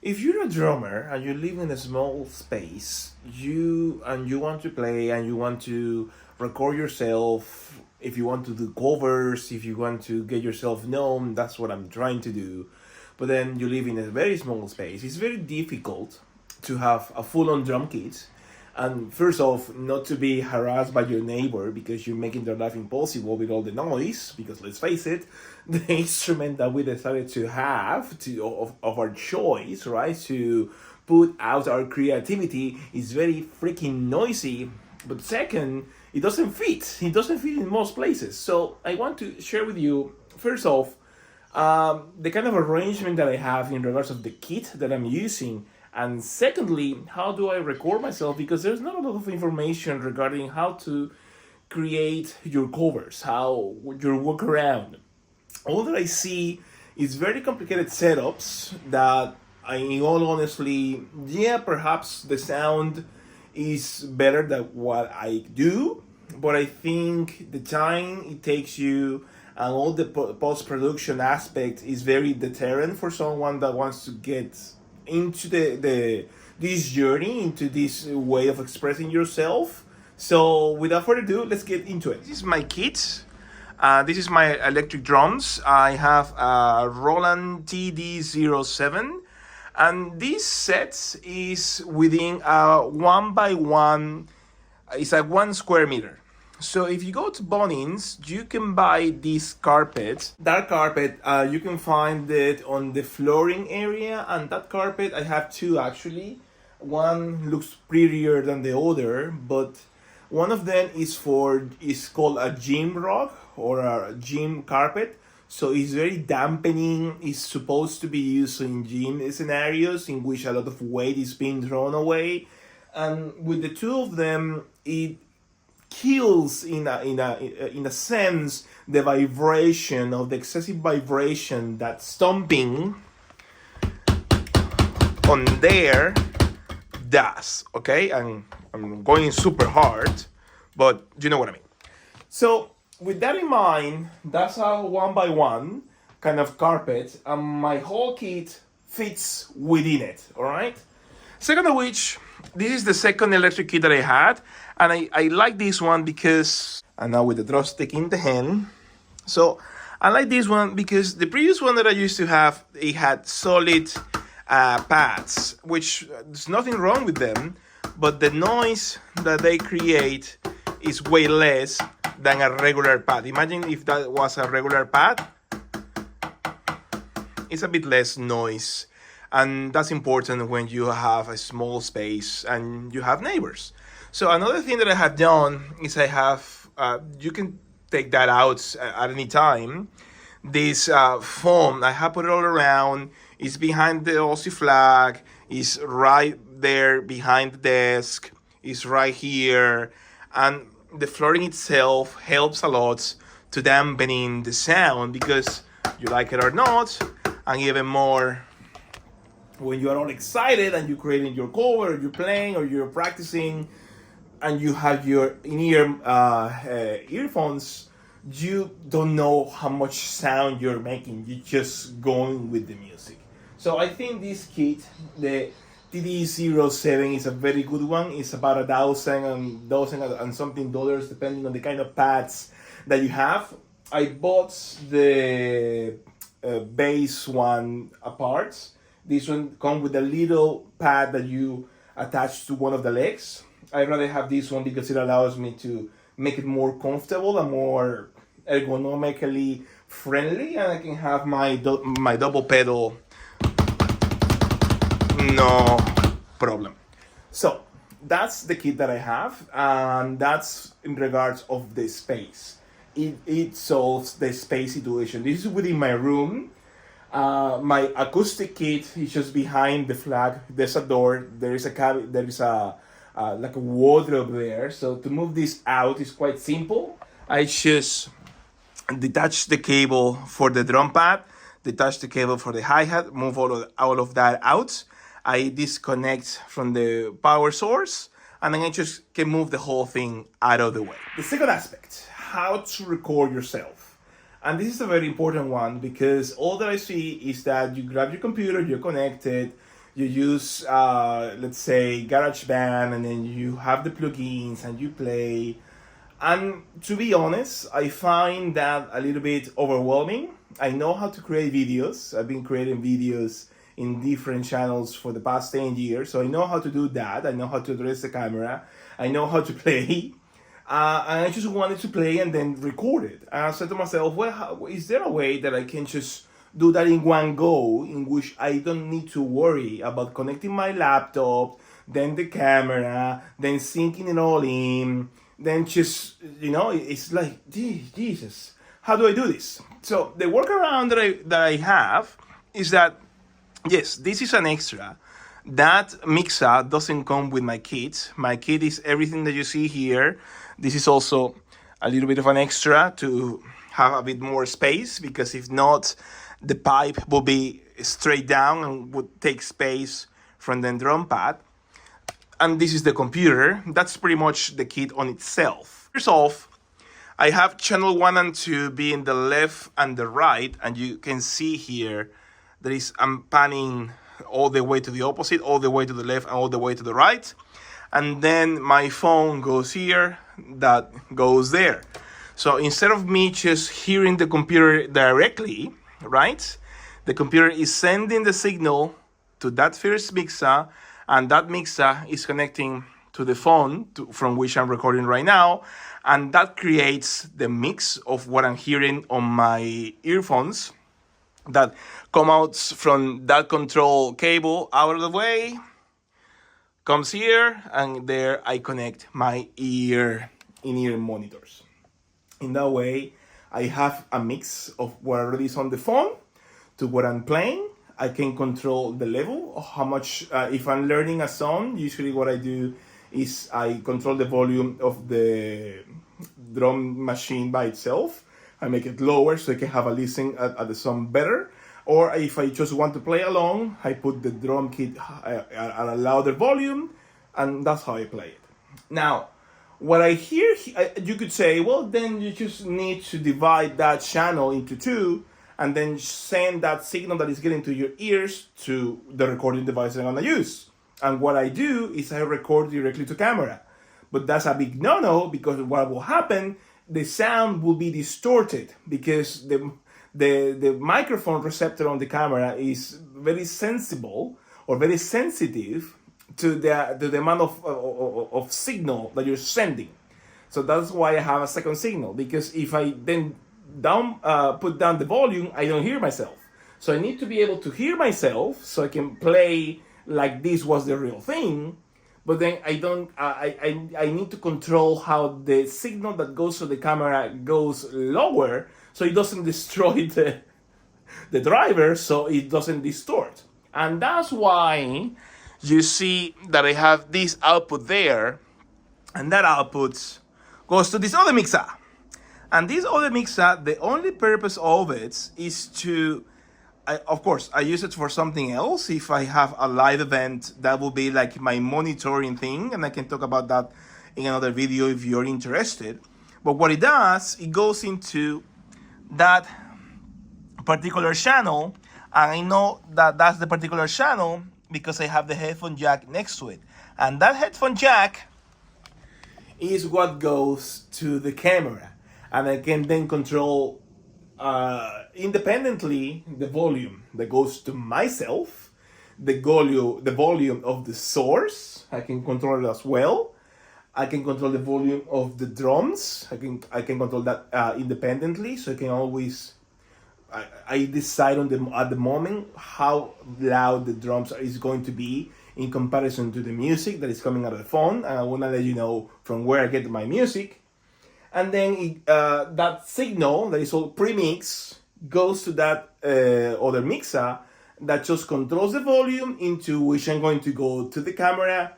If you're a drummer and you live in a small space, you want to play and you want to record yourself, if you want to do covers, if you want to get yourself known, that's what I'm trying to do. But then you live in a very small space. It's very difficult to have a full-on drum kit, and first off, not to be harassed by your neighbor because you're making their life impossible with all the noise. Because let's face it, the instrument that we decided to have of our choice, right, to put out our creativity is very freaking noisy. But second, it doesn't fit. It doesn't fit in most places. So I want to share with you first off the kind of arrangement that I have in regards of the kit that I'm using, and secondly, how do I record myself, because there's not a lot of information regarding how to create your covers, how your workaround. All that I see is very complicated setups that, in all honesty, yeah, perhaps the sound is better than what I do, but I think the time it takes you and all the post production aspect is very deterrent for someone that wants to get into the this journey, into this way of expressing yourself. So without further ado, let's get into it. This is my kit. This is my electric drums. I have a Roland TD07, and this set is within a 1x1. It's a 1 square meter. So if you go to Bunnings, you can buy this carpet. That carpet, you can find it on the flooring area, and that carpet, I have two actually. One looks prettier than the other, but one of them is called a gym rug or a gym carpet. So it's very dampening. It's supposed to be used in gym scenarios in which a lot of weight is being thrown away. And with the two of them, it kills in a sense the vibration of the excessive vibration that stomping on there does. Okay, and I'm going super hard, but you know what I mean. So with that in mind, that's a 1x1 kind of carpet, and my whole kit fits within it. All right. Second of which, this is the second electric kit that I had, and I like this one because, and now with the drop stick in the hand, so I like this one because the previous one that I used to have, it had solid pads, which there's nothing wrong with them, but the noise that they create is way less than a regular pad. Imagine if that was a regular pad, it's a bit less noise. And that's important when you have a small space and you have neighbors. So another thing that I have done is I have, you can take that out at any time. This foam, I have put it all around. It's behind the Aussie flag. It's right there behind the desk. It's right here. And the flooring itself helps a lot to dampening the sound, because you like it or not, and even more when you are all excited and you're creating your cover, or you're playing, or you're practicing, and you have your in-ear earphones, you don't know how much sound you're making. You're just going with the music. So I think this kit, the TD07, is a very good one. It's about $1,000 and something dollars, depending on the kind of pads that you have. I bought the bass one apart. This one comes with a little pad that you attach to one of the legs. I'd rather have this one because it allows me to make it more comfortable and more ergonomically friendly, and I can have my double pedal, no problem. So that's the kit that I have, and that's in regards of the space. It solves the space situation. This is within my room. My acoustic kit is just behind the flag. There's a door. There is a like a wardrobe there. So to move this out is quite simple. I just detach the cable for the drum pad, detach the cable for the hi-hat, move all of that out. I disconnect from the power source, and then I just can move the whole thing out of the way. The second aspect, how to record yourself. And this is a very important one, because all that I see is that you grab your computer, you're connected, you use, let's say, GarageBand, and then you have the plugins and you play. And to be honest, I find that a little bit overwhelming. I know how to create videos. I've been creating videos in different channels for the past 10 years. So I know how to do that. I know how to address the camera. I know how to play. And I just wanted to play and then record it. And I said to myself, well, is there a way that I can just do that in one go, in which I don't need to worry about connecting my laptop, then the camera, then syncing it all in, then just, it's like, Jesus, how do I do this? So the workaround that I have is that, yes, this is an extra. That mixer doesn't come with my kit. My kit is everything that you see here. This is also a little bit of an extra to have a bit more space, because if not, the pipe will be straight down and would take space from the drum pad. And this is the computer. That's pretty much the kit on itself. First off, I have channel 1 and 2 being the left and the right, and you can see here that I'm panning all the way to the opposite, all the way to the left, and all the way to the right. And then my phone goes here, that goes there. So instead of me just hearing the computer directly, right, the computer is sending the signal to that first mixer, and that mixer is connecting to the phone from which I'm recording right now, and that creates the mix of what I'm hearing on my earphones that come out from that control cable out of the way, comes here, and there I connect my in-ear monitors. In that way, I have a mix of what is on the phone to what I'm playing. I can control the level of how much, if I'm learning a song, usually what I do is I control the volume of the drum machine by itself. I make it lower so I can have a listen at the song better. Or if I just want to play along, I put the drum kit at a louder volume, and that's how I play it. Now, what I hear, you could say, well, then you just need to divide that channel into two, and then send that signal that is getting to your ears to the recording device I'm gonna use. And what I do is I record directly to camera. But that's a big no-no, because what will happen, the sound will be distorted, because the microphone receptor on the camera is very sensible or very sensitive to the amount of signal that you're sending. So that's why I have a second signal, because if I then put down the volume, I don't hear myself. So I need to be able to hear myself so I can play like this was the real thing. But then I need to control how the signal that goes to the camera goes lower, so it doesn't destroy the driver, so it doesn't distort. And that's why you see that I have this output there, and that output goes to this other mixer. And this other mixer, the only purpose of it is to, of course, I use it for something else. If I have a live event, that will be like my monitoring thing, and I can talk about that in another video if you're interested. But what it does, it goes into that particular channel, and I know that that's the particular channel because I have the headphone jack next to it. And that headphone jack is what goes to the camera, and I can then control independently the volume that goes to myself, the volume of the source. I can control it as well. I can control the volume of the drums. I can control that independently, so I can always I decide at the moment how loud the drums is going to be in comparison to the music that is coming out of the phone, and I want to let you know from where I get my music. And then that signal that is all pre-mixed goes to that other mixer that just controls the volume into which I'm going to go to the camera,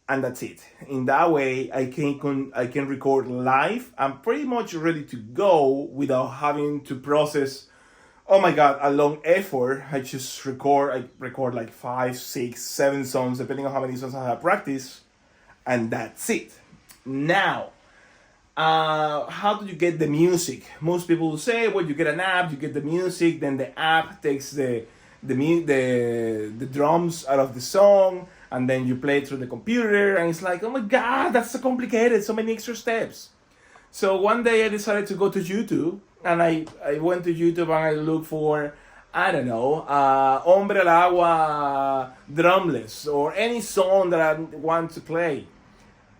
and that's it. In that way, I can record live. I'm pretty much ready to go without having to process, oh my God, a long effort. I just record. I record like 5, 6, 7 songs, depending on how many songs I have practiced, and that's it. Now, how do you get the music? Most people will say, well, you get an app, you get the music, then the app takes the the drums out of the song, and then you play it through the computer, and it's like, oh my god, that's so complicated, so many extra steps. So one day I decided to go to YouTube, and I went to YouTube and I looked for, I don't know, Hombre al Agua drumless, or any song that I want to play.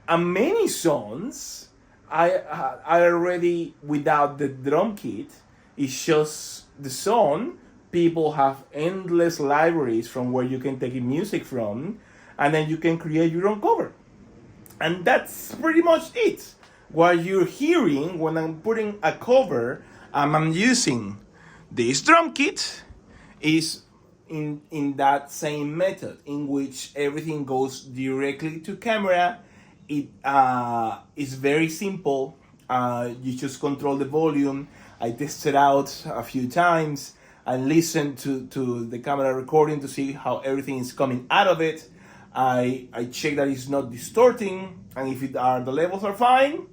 And many songs are already without the drum kit. It's just the song. People have endless libraries from where you can take music from, and then you can create your own cover. And that's pretty much it. What you're hearing when I'm putting a cover, I'm using this drum kit, is in that same method in which everything goes directly to camera. It is very simple. You just control the volume. I tested out a few times. I listened to the camera recording to see how everything is coming out of it. I check that it's not distorting, and if the levels are fine,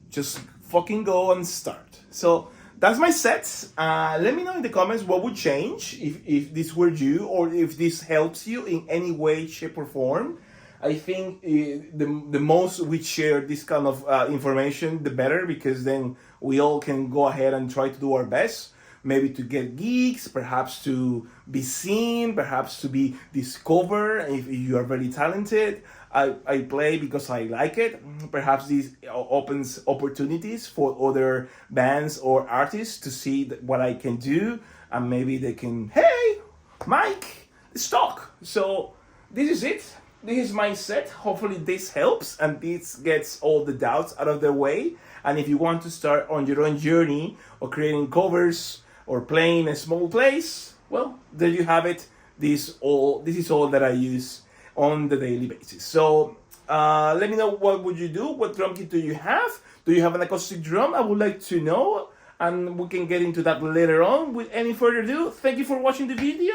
just fucking go and start. So that's my set. Let me know in the comments what would change if this were you, or if this helps you in any way, shape, or form. I think the most we share this kind of information, the better, because then we all can go ahead and try to do our best. Maybe to get gigs, perhaps to be seen, perhaps to be discovered if you are very talented. I play because I like it. Perhaps this opens opportunities for other bands or artists to see what I can do, and maybe they can, hey, Mike, let's talk. So this is it. This is my set. Hopefully this helps and this gets all the doubts out of the way. And if you want to start on your own journey of creating covers or playing a small place, well, there you have it. This is all that I use on the daily basis. So let me know, what would you do? What drum kit do you have? Do you have an acoustic drum? I would like to know, and we can get into that later on. With any further ado, thank you for watching the video,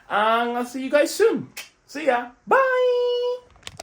and I'll see you guys soon. See ya. Bye.